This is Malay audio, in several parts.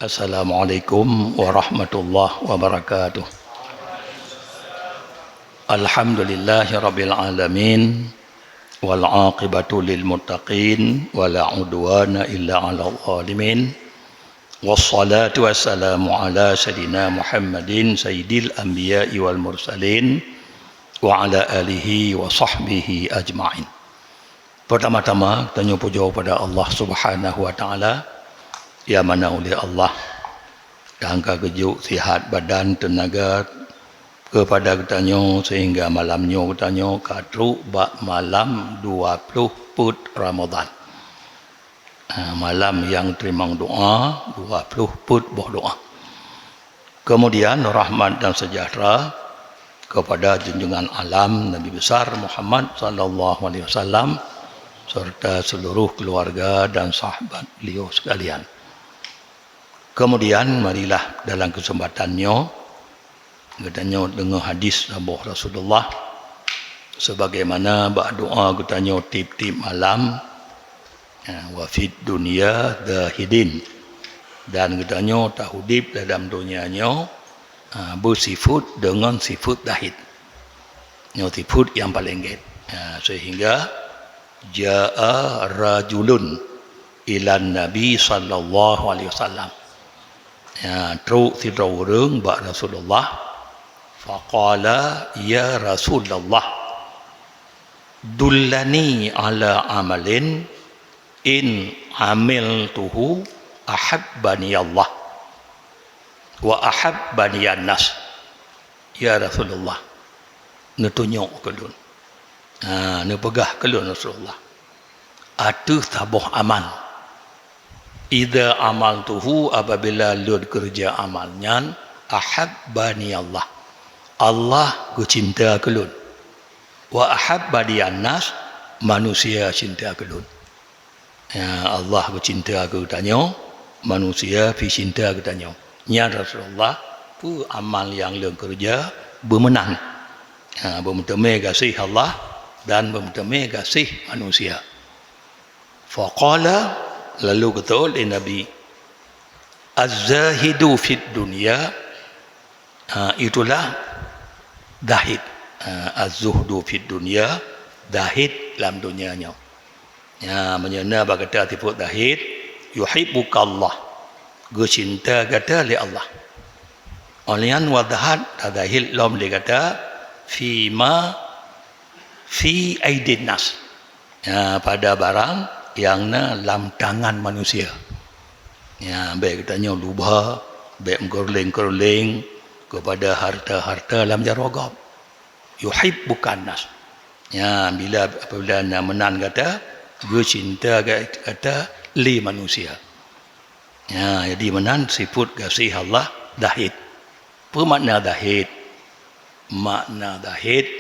Assalamualaikum warahmatullahi wabarakatuh. Alhamdulillahi rabbil alamin wal aqibatu lil muttaqin wala udwana illa 'alal zalimin. Wassalatu wassalamu ala sayidina Muhammadin sayyidil anbiya'i wal mursalin wa ala alihi wa sahbihi ajma'in. Pertama-tama tanya puja pada Allah Subhanahu wa taala yang mana oleh Allah angka kejuk sihat badan tenaga kepada kitanya sehingga malamnya kitanya kadru bak malam 20 put Ramadan. Malam yang terima doa 20 put berdoa. Kemudian rahmat dan sejahtera kepada junjungan alam Nabi besar Muhammad sallallahu alaihi wasallam serta seluruh keluarga dan sahabat beliau sekalian. Kemudian marilah dalam kesempatannya katanya dengar hadis Nabi Rasulullah sebagaimana berdoa katanya tip-tip malam wa fid dunya dahidin dan katanya tahudib dalam dunianya bersifat dengan sifat dahid. Sifat yang paling gede. Sehingga jaa rajulun ilan nabi sallallahu alaihi wasallam. Truk tidak orang bak Rasulullah faqala ya Rasulullah dullani ala amalin in amiltuhu ahabbani Allah wa ahabbani an-nas. Ya Rasulullah ni tunjuk ke lun ni pegah ke lun Rasulullah atu tabuh amal. Idza amaltuhu apabila lud kerja amalnya ahabbani Allah. Allah ku cinta ke lud. Wa ahabbani an-nas manusia cinta ke lud. Allah ku cinta ke tanya manusia fi cinta ke tanya. Ya Rasulullah pu amal yang lud kerja bermenang. Bermenang kasih Allah dan bermenang kasih manusia. Faqala lalu kata oleh Nabi az-zahidu fid dunya itulah dahid. Az-zuhdu fid dunya dahid dalam dunianya. Menyana berkata tiput dahid yuhibbukallah cinta kata li Allah. Olian wadahat dahid lam li kata fi aidin nas. Pada barang yang dalam tangan manusia. Baik katanya lubha, baik mengkerling-kerling kepada harta-harta dalam jarogab. Yuhibbukan nas. Apabila menan kata, gue cinta kata li manusia. Jadi menan sifat kasih Allah dahid. Apa makna dahid? Makna dahid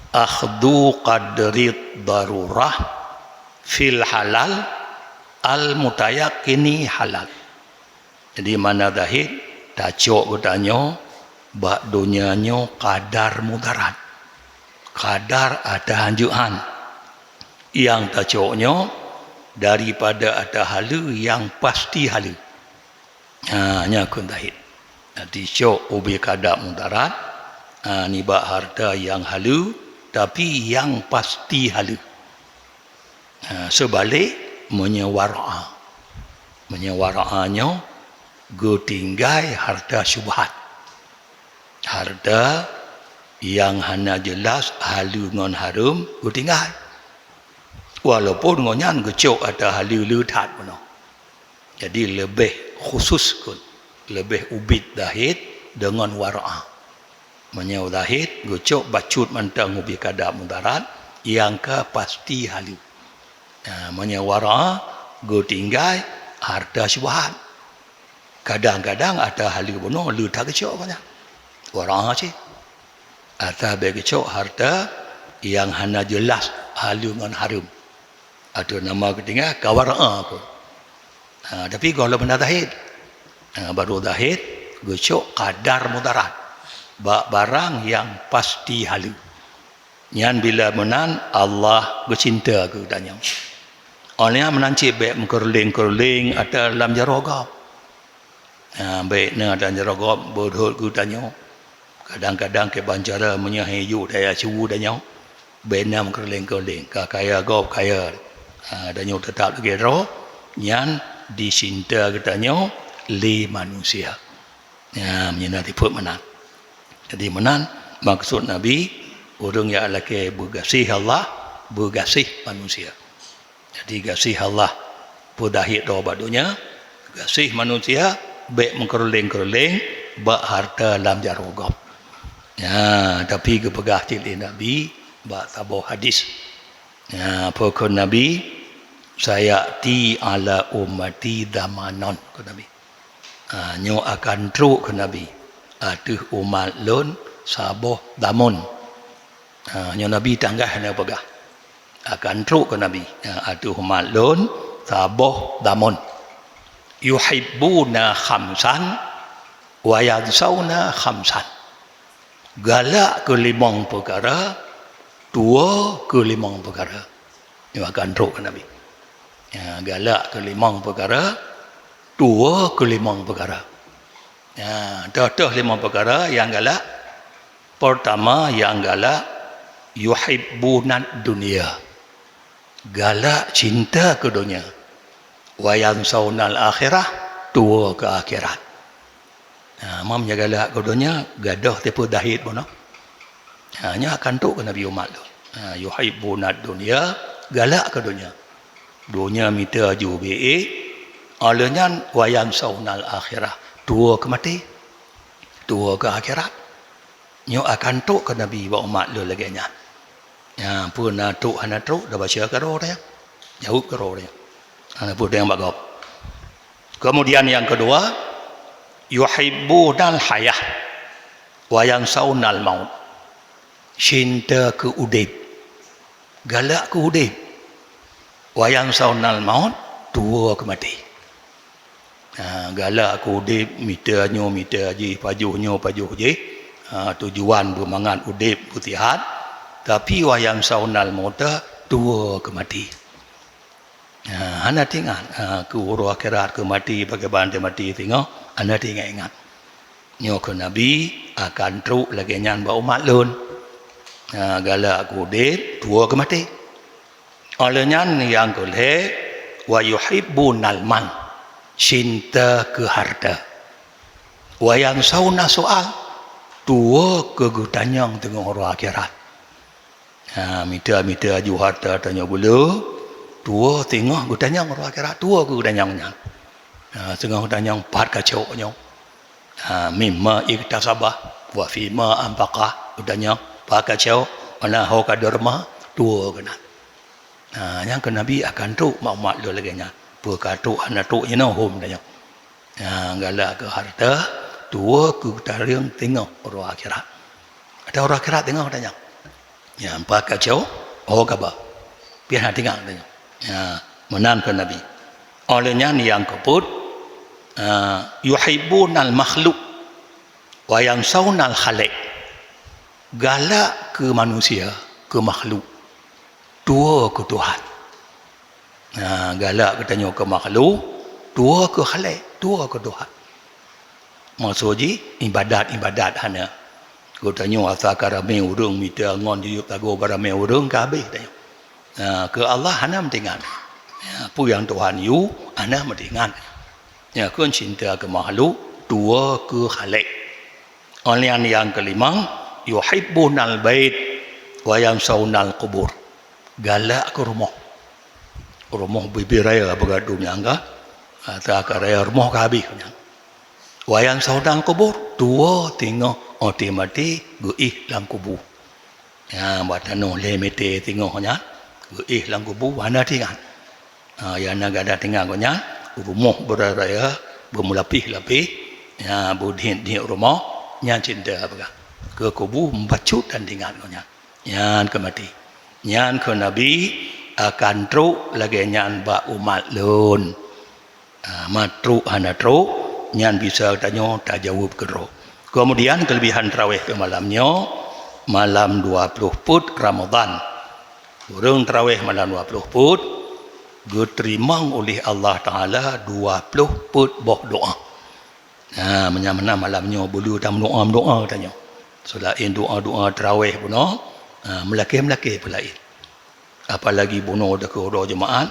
akhdu qadrit darurah fil halal al mutayakini halal. Jadi mana dahid tacok katanya bak dunianya kadar mudarat, kadar ada hanjuan yang tacoknya daripada ada halu yang pasti halu. Nya kun dahid. Jadi cok ubi kadar mudarat ni bak harta yang halu tapi yang pasti halu. Sebalik menyewara'anya go tinggai harta syubhat, harta yang hanya jelas halu ngon harum go tinggai walaupun ngonyan gecok ada halu lutat pun. Jadi lebih khusus kun, lebih ubit dahid dengan wara'a. Menyew dahid gecok bacut mentang ubi kada mudarat yang ke pasti halu. Menyewara go tinggai harta syubhat. Kadang-kadang ada halu bono lu tak kecok banyak. Wara sih. Atau bagi kecok harta yang hanya jelas halu ngan harum. Ada nama ketinggal kawara pun. Tapi kalau benda dahid baru dahid gecok kadar mudarat. Barang yang pasti halu. Yang bila menan Allah bercinta ke danya. Oleh menancip baik mengkerling-kerling atau dalam jarogab. Baik na dan jerogop berhut ku tanya. Kadang-kadang ke bancara menyahiyu daya cuwu danyo. Benam kerling-kerling ka kaya gop kaya. Danyo tetap lagi roh nyan disinta katanya li manusia. Menyana tiput menan. Jadi menan maksud Nabi orang yang laki bergasih Allah, bergasih manusia. Jadi gasih Allah pudahit doa badunya, gasih manusia baik mengkerling-kerling bak harta dalam jarogop. Tapi kepegah cili Nabi bak tabuh hadis. Pokok Nabi saya ti ala ummati damanon ke Nabi. Nyo akan truk ke Nabi. Atuh umat lon saboh damun. Nyo Nabi tanggah na pegah. Akan truk ke Nabi. Atuh umat lon saboh damun. Yuhibbuna khamsan wa yansawna khamsan. Galak ke limang perkara, tua ke limang perkara. Nyo akan truk ke Nabi. Galak ke limang perkara, tua ke limang perkara. Dah limang perkara yang galak. Pertama yang galak yuhibbunad dunia. Galak cinta ke dunia. Wa yansawnal akhirah, tua ke akhirat. Mam jaga galak ke dunia, gadah tipu dahit pun. Nya akan tu ke Nabi umat tu. Yuhibbunad dunia, galak ke dunia. Dunia minta jubi'i, alanya wa yansawnal akhirah, tua ke mati, tua ke akhirat. Nyo akan tu ke Nabi wa umat lu lagi nya. Pun tu hana tu dah baca karo dia. Jauh karo dia. Ana pun yang bagop. Kemudian yang kedua, yuhibbunal hayah wa yansawnal maut. Cinta ke udip. Galak ke udip. Wa yansawnal maut, tua ke mati. Galak ke udip, mita ji, pajuh je. Tujuan bermangan udip putihat. Tapi wa yansawnal maut, tua ke mati. Anda tinggal ke uruh akhirat ke mati pakai bantai mati tengok anda tinggal ingat nyo ke Nabi akan truk lagi nyan ba umat lun galak kudip tua ke mati oleh nyan yang kelih wa yuhibbunal mal cinta ke harta wa yang sauna soal tua ke gutanyang tengok uruh akhirat mita aju harta tanya bulu tua tengah gudanyang orang akhirat tua ke gudanyangnya tengah gudanyang part kacau nyo mimma iktasabah wa fima anfaqah gudanyang part kacau mana ho kaderma tua kena yang ke Nabi akan tu mak lu lagi nya perkatu anak tu ino hom danya galak ke harta tua ke gudanyang tengah orang akhirat ada orang akhirat tengah gudanyang yang part kacau ho kaba biar tinggal danya menan ke Nabi. Olehnya yang keput yuhibbunal makhluk wa yansawnal khaliq. Galak ke manusia, ke makhluk. Tua ke Tuhan. Galak katanya ke makhluk, tua ke khaliq, tua ke Tuhan. Maksudnya ibadat hana. Katanya asa karame urung mita ngon diuk tago barame urung kabeh tanya. Ke Allah hana mentingan. Pu yang Tuhan yu hana mentingan. Kun cinta ke makhluk, tua ke khalik. Oleh yang kelima, yuhibbunal bait wa yansawnal qubur. Galak ke rumah. Rumah bibiraya bergaduh nyangga. Tak raya rumah kabeh nya. Wa yansawnal qubur, tua tengok oti mati geih dalam kubur. Batano lemete tengoknya. Lang kubu mana tinggal yang negara tinggal konya rumah beraya bermulapih-lapih budhin di rumah nyan cinta apa ke kubu membacut dan tinggal konya nyan ke mati nyan ke Nabi akan truk lagi nyan ba umat lun matruk hana truk nyan bisa tanya tak jawab kero kemudian kelebihan tarawih ke malamnya malam 20 put Ramadan. Orang tarawih malam 20 put diterima oleh Allah Ta'ala 20 put boh doa. Mana malamnya bulu dan doa tanya. Selain doa tarawih pun melaki pula. Apalagi bunuh dekat doa jemaat,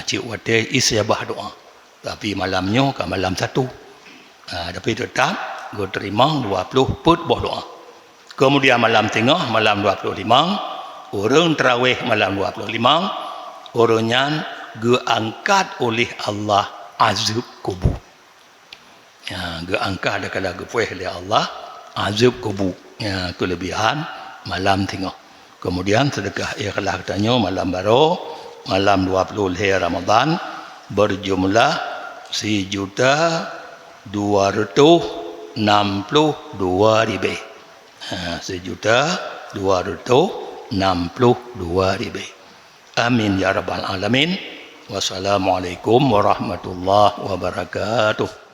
cik wate isabah doa. Tapi malamnya ke malam satu. Tapi tetap gue terima 20 put doa. Kemudian malam tengah malam 25, orang tarawih malam 25, orangnya gue angkat oleh Allah azab kubur. Gue angkat ada kala gue oleh Allah azab kubur. Kelebihan malam tengah. Kemudian sedekah ikhlas katanya malam baru, malam 20 hari Ramadan berjumlah 1.262.000. 1.262.000. Amin ya rabbal alamin. Wassalamualaikum warahmatullahi wabarakatuh.